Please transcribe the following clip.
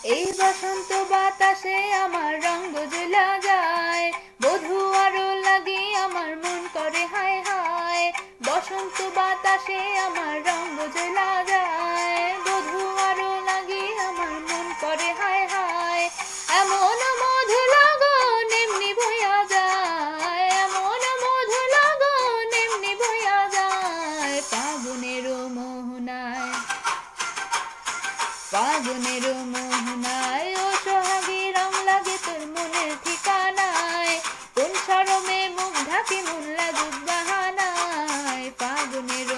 এই বসন্ত বাতাসে আমার রঙ্গ জ্বলা যায়, বধূ আরো লাগে আমার মন করে হায় হায়। বসন্ত বাতাসে আমার রঙ্গ জ্বলা যায়, বধূ আরো লাগে আমার মন করে হায় হায়। এমন মধু লগন এমনি বইয়া যায়, এমন মধু লগন এমনি বইয়া যায়, ফাগুনের মোহনায়, ফাগুনের মোহনায়। ও সোহাগী রং লাগে তোর মনের ঠিকানায়, কোন শরমে মুখ ঢাকি মন লাগুক বাহানায়, ফাগুনের